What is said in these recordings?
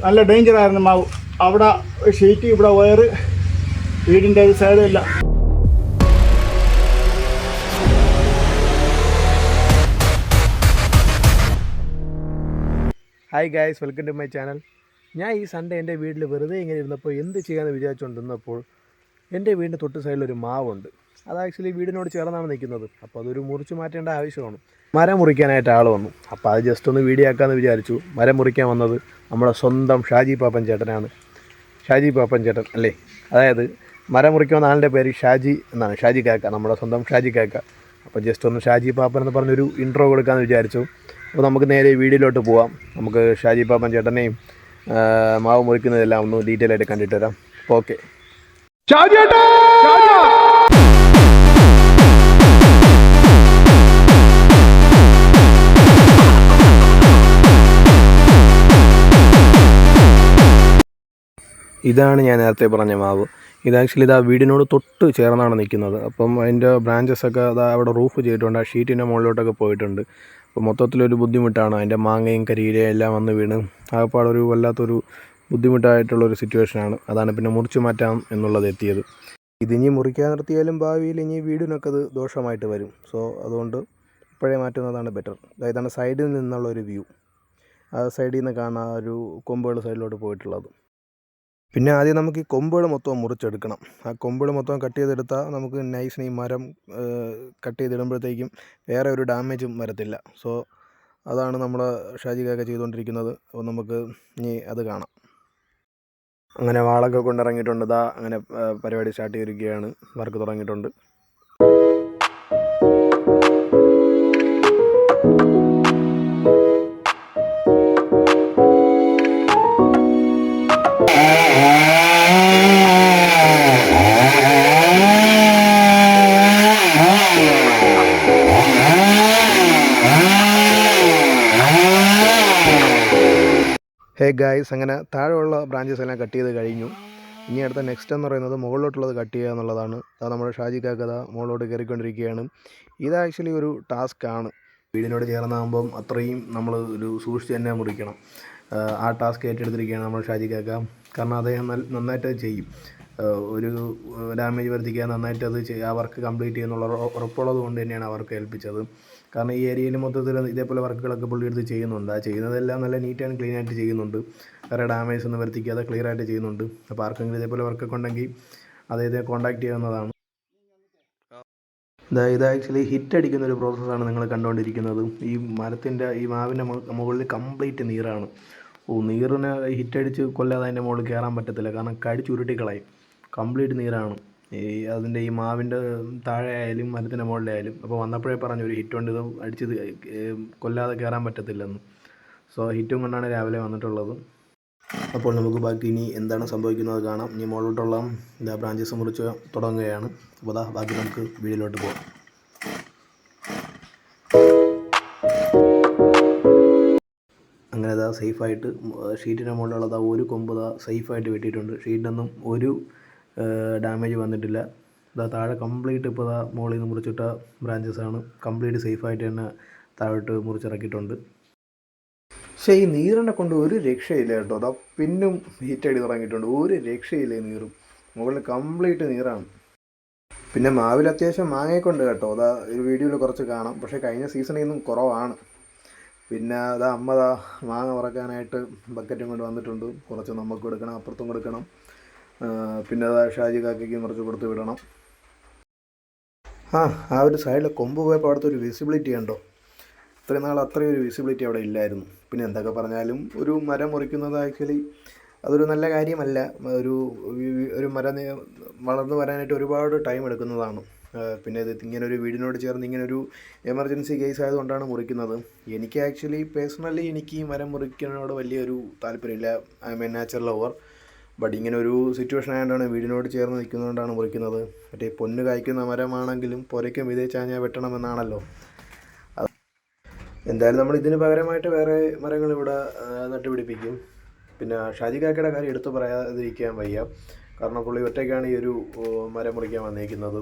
നല്ല ഡേഞ്ചറായിരുന്നു മാവ്. അവിടെ ഷീറ്റ്, ഇവിടെ വയറ്, വീടിൻ്റെ ഒരു സൈഡില്ല. Hi guys, welcome to my channel. ഞാൻ ഈ സൺഡേ എൻ്റെ വീട്ടിൽ വെറുതെ ഇങ്ങനെ ഇരുന്നപ്പോൾ എന്ത് ചെയ്യാമെന്ന് വിചാരിച്ചുകൊണ്ടിരുന്നപ്പോൾ എൻ്റെ വീടിൻ്റെ തൊട്ട് സൈഡിലൊരു മാവുണ്ട്. അത് ആക്ച്വലി വീടിനോട് ചേർന്നാണ് നിൽക്കുന്നത്. അപ്പോൾ അതൊരു മുറിച്ച് മാറ്റേണ്ട ആവശ്യമാണ്. മരം മുറിക്കാനായിട്ട് ആൾ വന്നു. അപ്പോൾ അത് ജസ്റ്റ് ഒന്ന് വീഡിയോ ആക്കാമെന്ന് വിചാരിച്ചു. മരം മുറിക്കാൻ വന്നത് നമ്മുടെ സ്വന്തം ഷാജി പാപ്പൻ ചേട്ടനാണ്. ഷാജി പാപ്പൻ ചേട്ടൻ അല്ലേ? അതായത് മരം മുറിക്കുന്ന ആളുടെ പേര് ഷാജി എന്നാണ്, ഷാജി കാക്ക, നമ്മുടെ സ്വന്തം ഷാജി കാക്ക. അപ്പോൾ ജസ്റ്റ് ഒന്ന് ഷാജി പാപ്പൻ എന്ന് പറഞ്ഞൊരു ഇൻട്രോ കൊടുക്കാമെന്ന് വിചാരിച്ചു. അപ്പോൾ നമുക്ക് നേരെ വീഡിയോയിലോട്ട് പോവാം. നമുക്ക് ഷാജി പാപ്പൻ ചേട്ടനെയും മാവ് മുറിക്കുന്നതെല്ലാം ഒന്ന് ഡീറ്റെയിൽ ആയിട്ട് കണ്ടിട്ട് വരാം. അപ്പോൾ ഓക്കെ. ഇതാണ് ഞാൻ നേരത്തെ പറഞ്ഞ മാവ്. ഇത് ആക്ച്വലി ഇതാ വീടിനോട് തൊട്ട് ചേർന്നാണ് നിൽക്കുന്നത്. അപ്പം അതിൻ്റെ ബ്രാഞ്ചസൊക്കെ അതാ അവിടെ റൂഫ് ചെയ്തിട്ടുണ്ട്. ആ ഷീറ്റിൻ്റെ മുകളിലോട്ടൊക്കെ പോയിട്ടുണ്ട്. അപ്പോൾ മൊത്തത്തിലൊരു ബുദ്ധിമുട്ടാണ്. അതിൻ്റെ മാങ്ങയും കരിയിലയും എല്ലാം വന്ന് വീണ് ആകപ്പാടൊരു വല്ലാത്തൊരു ബുദ്ധിമുട്ടായിട്ടുള്ളൊരു സിറ്റുവേഷനാണ്. അതാണ് പിന്നെ മുറിച്ച് മാറ്റാം എന്നുള്ളത് എത്തിയത്. ഇതിനി മുറിക്കാൻ നിർത്തിയാലും ഭാവിയിൽ ഇനി വീടിനൊക്കെ അത് ദോഷമായിട്ട് വരും. സോ അതുകൊണ്ട് ഇപ്പോഴേ മാറ്റുന്നതാണ് ബെറ്റർ. അതായതാണ് സൈഡിൽ നിന്നുള്ളൊരു വ്യൂ. ആ സൈഡിൽ നിന്ന് കാണാൻ ഒരു കൊമ്പുകൾ സൈഡിലോട്ട് പോയിട്ടുള്ളത്. പിന്നെ ആദ്യം നമുക്ക് ഈ കൊമ്പുകൾ മൊത്തം മുറിച്ചെടുക്കണം. ആ കൊമ്പുകൾ മൊത്തം കട്ട് ചെയ്തെടുത്താൽ നമുക്ക് നൈസിന് ഈ മരം കട്ട് ചെയ്തിടുമ്പോഴത്തേക്കും വേറെ ഒരു ഡാമേജും വരത്തില്ല. സോ അതാണ് നമ്മൾ ഷാജിക്കൊക്കെ ചെയ്തുകൊണ്ടിരിക്കുന്നത്. അപ്പോൾ നമുക്ക് ഇനി അത് കാണാം. അങ്ങനെ വാളൊക്കെ കൊണ്ടിറങ്ങിയിട്ടുണ്ട്. ഇതാ അങ്ങനെ പരിപാടി സ്റ്റാർട്ട് ചെയ്തിരിക്കുകയാണ്. വർക്ക് തുടങ്ങിയിട്ടുണ്ട്. ഹേ ഗായ്സ്, അങ്ങനെ താഴെയുള്ള ബ്രാഞ്ചസ് എല്ലാം കട്ട് ചെയ്ത് കഴിഞ്ഞു. ഇനി അടുത്ത നെക്സ്റ്റ് എന്ന് പറയുന്നത് മുകളിലോട്ടുള്ളത് കട്ട് ചെയ്യുക എന്നുള്ളതാണ്. അത് നമ്മുടെ ഷാജിക്കാക്കഥ മുകളിലോട്ട് കയറിക്കൊണ്ടിരിക്കുകയാണ്. ഇത് ആക്ച്വലി ഒരു ടാസ്ക്കാണ്. വീടിനോട് ചേർന്നാകുമ്പം അത്രയും നമ്മൾ ഒരു സൂക്ഷിച്ച് തന്നെ മുറിക്കണം. ആ ടാസ്ക് ഏറ്റെടുത്തിരിക്കുകയാണ് നമ്മുടെ ഷാജിക്കാക്ക. കാരണം അദ്ദേഹം നന്നായിട്ട് ചെയ്യും. ഒരു ഡാമേജ് വരുത്തിക്കാൻ നന്നായിട്ട് അത് ആ വർക്ക് കംപ്ലീറ്റ് ചെയ്യുന്നുള്ള ഉറപ്പുള്ളത് കൊണ്ട് തന്നെയാണ് അവർക്ക് ഏൽപ്പിച്ചത്. കാരണം ഈ ഏരിയയിൽ മൊത്തത്തിൽ ഇതേപോലെ വർക്കുകളൊക്കെ പുള്ളി എടുത്ത് ചെയ്യുന്നുണ്ട്. ആ ചെയ്യുന്നതെല്ലാം നല്ല നീറ്റ് ആൻഡ് ക്ലീൻ ആയിട്ട് ചെയ്യുന്നുണ്ട്. വേറെ ഡാമേജ് ഒന്നും വരുത്തിക്കാതെ ക്ലിയർ ആയിട്ട് ചെയ്യുന്നുണ്ട്. അപ്പോൾ ആർക്കെങ്കിലും ഇതേപോലെ വർക്കൊക്കെ ഉണ്ടെങ്കിൽ അദ്ദേഹത്തെ കോൺടാക്ട് ചെയ്യാവുന്നതാണ്. ഇത് ആക്ച്വലി ഹിറ്റ് അടിക്കുന്ന ഒരു പ്രോസസ്സാണ് നിങ്ങൾ കണ്ടുകൊണ്ടിരിക്കുന്നത്. ഈ മരത്തിൻ്റെ ഈ മാവിൻ്റെ മുകളിൽ കംപ്ലീറ്റ് നീറാണ്. നീറിനെ ഹിറ്റടിച്ച് കൊല്ലാതെ അതിൻ്റെ മുകളിൽ കയറാൻ പറ്റത്തില്ല. കാരണം കടിച്ചുരുട്ടിക്കളയും. കംപ്ലീറ്റ് നീറാണ് അതിൻ്റെ ഈ മാവിൻ്റെ താഴെ ആയാലും മരത്തിൻ്റെ മുകളിലായാലും. അപ്പോൾ വന്നപ്പോഴേ പറഞ്ഞു ഒരു ഹിറ്റ് കൊണ്ട് ഇത് അടിച്ചത് കൊല്ലാതെ കയറാൻ പറ്റത്തില്ലെന്ന്. സോ ഹിറ്റും കൊണ്ടാണ് രാവിലെ വന്നിട്ടുള്ളത്. അപ്പോൾ നമുക്ക് ബാക്കി ഇനി എന്താണ് സംഭവിക്കുന്നത് കാണാം. ഇനി മുകളിലോട്ടുള്ള ബ്രാഞ്ചസ് മുറിച്ച് തുടങ്ങുകയാണ്. അപ്പോൾ ബാക്കി നമുക്ക് വീഡിയോയിലോട്ട് പോകാം. അങ്ങനെ അതാ സേഫായിട്ട് ഷീറ്റിൻ്റെ മുകളിലുള്ളത് ഒരു കൊമ്പ് സേഫായിട്ട് വെട്ടിയിട്ടുണ്ട്. ഷീറ്റിനൊന്നും ഒരു ഡാമേജ് വന്നിട്ടില്ല. താഴെ കംപ്ലീറ്റ് ഇപ്പോൾ മുകളിൽ നിന്ന് മുറിച്ചിട്ട ബ്രാഞ്ചസാണ്. കംപ്ലീറ്റ് സേഫായിട്ട് തന്നെ താഴോട്ട് മുറിച്ചിറക്കിയിട്ടുണ്ട്. പക്ഷേ ഈ നീറിനെ കൊണ്ട് ഒരു രക്ഷയില്ല കേട്ടോ. അതാ പിന്നും ഹീറ്റടി തുടങ്ങിയിട്ടുണ്ട്. ഒരു രക്ഷയില്ല നീറും. മുകളിൽ കംപ്ലീറ്റ് നീറാണ്. പിന്നെ മാവിൽ അത്യാവശ്യം മാങ്ങയൊക്കെ കേട്ടോ. അതാ ഒരു വീഡിയോയിൽ കുറച്ച് കാണാം. പക്ഷേ കഴിഞ്ഞ സീസണിൽ നിന്നും കുറവാണ്. പിന്നെ അമ്മ മാങ്ങ വറക്കാനായിട്ട് ബക്കറ്റും കൊണ്ട് വന്നിട്ടുണ്ട്. കുറച്ച് നമുക്ക് കൊടുക്കണം, അപ്പുറത്തും കൊടുക്കണം. പിന്നെ ഷാജി കാക്കയ്ക്ക് കുറച്ച് കൊടുത്ത് വിടണം. ആ ഒരു സൈഡിൽ കൊമ്പ് പോയപ്പോൾ അവിടുത്തെ ഒരു വിസിബിലിറ്റി ഉണ്ടോ? ഇത്രയും നാൾ അത്രയും ഒരു വിസിബിലിറ്റി അവിടെ ഇല്ലായിരുന്നു. പിന്നെ എന്തൊക്കെ പറഞ്ഞാലും ഒരു മരം മുറിക്കുന്നത് ആക്ച്വലി അതൊരു നല്ല കാര്യമല്ല. ഒരു മരം വളർന്നു വരാനായിട്ട് ഒരുപാട് ടൈം എടുക്കുന്നതാണ്. പിന്നെ ഇത് ഇങ്ങനൊരു വീടിനോട് ചേർന്ന് ഇങ്ങനൊരു എമർജൻസി കേസ് ആയതുകൊണ്ടാണ് മുറിക്കുന്നത്. എനിക്ക് ആക്ച്വലി പേഴ്സണലി എനിക്ക് ഈ മരം മുറിക്കുന്നതിനോട് വലിയൊരു താല്പര്യമില്ല. I M A natural lover. But ഇങ്ങനെ ഒരു സിറ്റുവേഷൻ ആയതുകൊണ്ടാണ് വീടിനോട് ചേർന്ന് നിൽക്കുന്നതുകൊണ്ടാണ് മുറിക്കുന്നത്. മറ്റേ പൊന്ന് കായ്ക്കുന്ന മരമാണെങ്കിലും പുരയ്ക്കും ഇതേ ചാഞ്ഞാൽ വെട്ടണമെന്നാണല്ലോ. എന്തായാലും നമ്മൾ ഇതിന് പകരമായിട്ട് വേറെ മരങ്ങൾ ഇവിടെ നട്ടുപിടിപ്പിക്കും. പിന്നെ ഷാജി കാക്കയുടെ കാര്യം എടുത്തു പറയാതിരിക്കാൻ വയ്യ. കാരണം പുള്ളി ഒറ്റയ്ക്കാണ് ഈ ഒരു മരം മുറിക്കാൻ വന്നിരിക്കുന്നത്.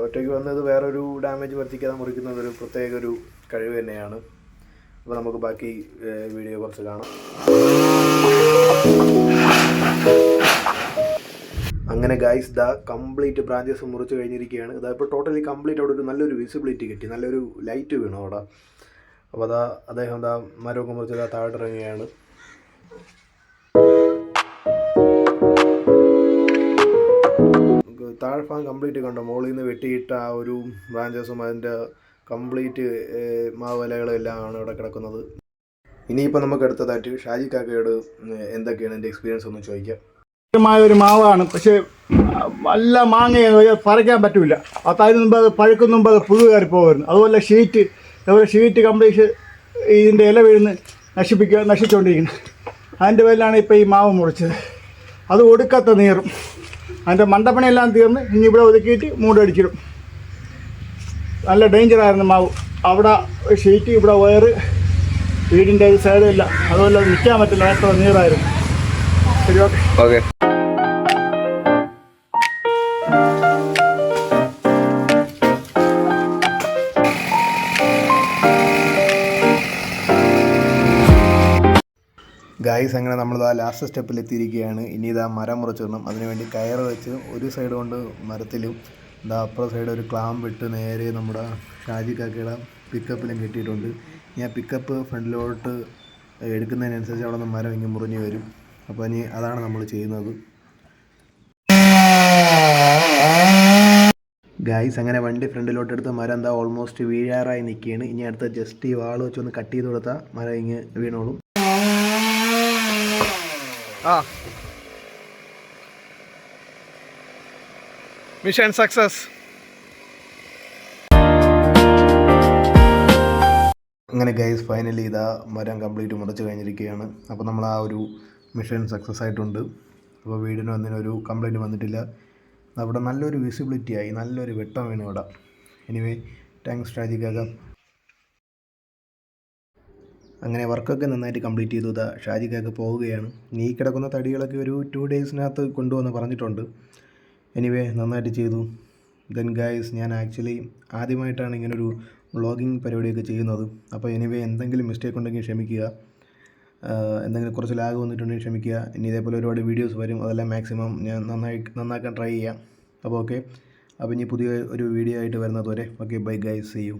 ഒറ്റയ്ക്ക് വന്നത് വേറൊരു ഡാമേജ് വരുത്തിക്കാതെ മുറിക്കുന്നത് ഒരു പ്രത്യേക ഒരു കഴിവ് തന്നെയാണ്. അപ്പോൾ നമുക്ക് ബാക്കി വീഡിയോ കുറച്ച് കാണാം. അങ്ങനെ ഗൈസ് ദാ കംപ്ലീറ്റ് ബ്രാഞ്ചസ് മുറിച്ച് കഴിഞ്ഞിരിക്കുകയാണ്. ഇതാ ഇപ്പോൾ ടോട്ടലി കംപ്ലീറ്റ് അവിടെ ഒരു നല്ലൊരു വിസിബിലിറ്റി കിട്ടി, നല്ലൊരു ലൈറ്റ് വീണു അവിടെ. അപ്പോൾ അതാ അദ്ദേഹം എന്താ മരമൊക്കെ മുറിച്ച് ഇതാ താഴോട്ടിറങ്ങുകയാണ്. താഴ്ഭാഗം കംപ്ലീറ്റ് കണ്ടോ, മുകളിൽ നിന്ന് വെട്ടിയിട്ട ആ ഒരു ബ്രാഞ്ചസും അതിൻ്റെ കംപ്ലീറ്റ് മാവലകളും എല്ലാം ആണ് ഇവിടെ കിടക്കുന്നത്. ഇനിയിപ്പോൾ നമുക്ക് അടുത്തതായിട്ട് ഷാജി കാക്കയോട് എന്തൊക്കെയാണ് എൻ്റെ എക്സ്പീരിയൻസ് ഒന്ന് ചോദിക്കാം. ഒരു മാവാണ്, പക്ഷേ നല്ല മാങ്ങയാണ്, പറിക്കാൻ പറ്റില്ല. അതിന് മുമ്പ് അത് പഴുക്കുന്ന മുമ്പ് അത് പുഴു കയറി പോകുമായിരുന്നു. അതുപോലെ ഷീറ്റ് കംപ്ലീറ്റ് ഇതിൻ്റെ ഇല വീഴുന്ന് നശിച്ചുകൊണ്ടിരിക്കുന്നത്. അതിൻ്റെ പേരിലാണ് ഇപ്പോൾ ഈ മാവ് മുറിച്ചത്. അത് ഒടുക്കത്തെ നീറും. അതിൻ്റെ മണ്ടപ്പണിയെല്ലാം തീർന്ന് ഇനി ഇവിടെ ഒതുക്കിയിട്ട് മൂടടിച്ചിടും. നല്ല ഡേഞ്ചറായിരുന്നു മാവ്. അവിടെ ഷീറ്റ്, ഇവിടെ വയറ്, വീടിൻ്റെ ഒരു സൈഡില്ല. അതുപോലെ നിൽക്കാൻ പറ്റില്ല, എത്ര നീറായിരുന്നു. ശരി, ഓക്കെ. ഗൈസ് അങ്ങനെ നമ്മളിതാ ലാസ്റ്റ് സ്റ്റെപ്പിൽ എത്തിയിരിക്കുകയാണ്. ഇനി ഇതാ മരം മുറിച്ചിടണം. അതിനുവേണ്ടി കയറ് വെച്ച് ഒരു സൈഡ് കൊണ്ട് മരത്തിലും ഇതാ അപ്പുറ സൈഡ് ഒരു ക്ലാമ്പ് ഇട്ട് നേരെ നമ്മുടെ ഷാജി കാക്കയുടെ പിക്കപ്പിലും കെട്ടിയിട്ടുണ്ട്. ഞാൻ പിക്കപ്പ് ഫ്രണ്ടിലോട്ട് എടുക്കുന്നതിനനുസരിച്ച് അവിടെ നിന്ന് മരം ഇങ്ങനെ മുറിഞ്ഞ് വരും. അപ്പോൾ ഇനി അതാണ് നമ്മൾ ചെയ്യുന്നത്. ഗൈസ് അങ്ങനെ വണ്ടി ഫ്രണ്ടിലോട്ട് എടുത്ത മരം എന്താ ഓൾമോസ്റ്റ് വീഴാറായി നിൽക്കുകയാണ്. ഇനി അടുത്ത ജസ്റ്റ് ഈ വാൾ വെച്ചൊന്ന് കട്ട് ചെയ്ത് കൊടുത്താൽ മരം ഇങ്ങനെ വീണോളും. Mission success. അങ്ങനെ ഗൈസ് ഫൈനലി ഇതാ മരം കംപ്ലീറ്റ് മുറിച്ച് കഴിഞ്ഞിരിക്കുകയാണ്. അപ്പോൾ നമ്മൾ ആ ഒരു മിഷൻ സക്സസ് ആയിട്ടുണ്ട്. അപ്പോൾ വീടിന് ഒന്നിനൊരു കംപ്ലൈൻറ്റ് വന്നിട്ടില്ല. അവിടെ നല്ലൊരു വിസിബിലിറ്റി ആയി, നല്ലൊരു വെട്ടം വീണു ഇവിടെ. എനിവേ താങ്ക്സ് ഷാജി കാക്ക. അങ്ങനെ വർക്കൊക്കെ നന്നായിട്ട് കംപ്ലീറ്റ് ചെയ്തു. ഇതാ ഷാജി കാക്ക പോവുകയാണ്. നീ കിടക്കുന്ന തടികളൊക്കെ ഒരു 2 ഡേയ്സിനകത്ത് കൊണ്ടുവന്ന് പറഞ്ഞിട്ടുണ്ട്. എനിവേ നന്നായിട്ട് ചെയ്തു. ദെൻ ഗൈസ് ഞാൻ ആക്ച്വലി ആദ്യമായിട്ടാണ് ഇങ്ങനൊരു വ്ളോഗിങ് പരിപാടിയൊക്കെ ചെയ്യുന്നത്. അപ്പോൾ എനിവേ എന്തെങ്കിലും മിസ്റ്റേക്ക് ഉണ്ടെങ്കിൽ ക്ഷമിക്കുക, എന്തെങ്കിലും കുറച്ച് ലാഗ് വന്നിട്ടുണ്ടെങ്കിൽ ക്ഷമിക്കുക. ഇനി ഇതേപോലെ ഒരുപാട് വീഡിയോസ് വരും, അതെല്ലാം മാക്സിമം ഞാൻ നന്നാക്കാൻ ട്രൈ ചെയ്യാം. അപ്പോൾ ഓക്കെ, അപ്പോൾ ഇനി പുതിയ ഒരു വീഡിയോ ആയിട്ട് വരുന്നത് വരെ okay, bye guys, see U.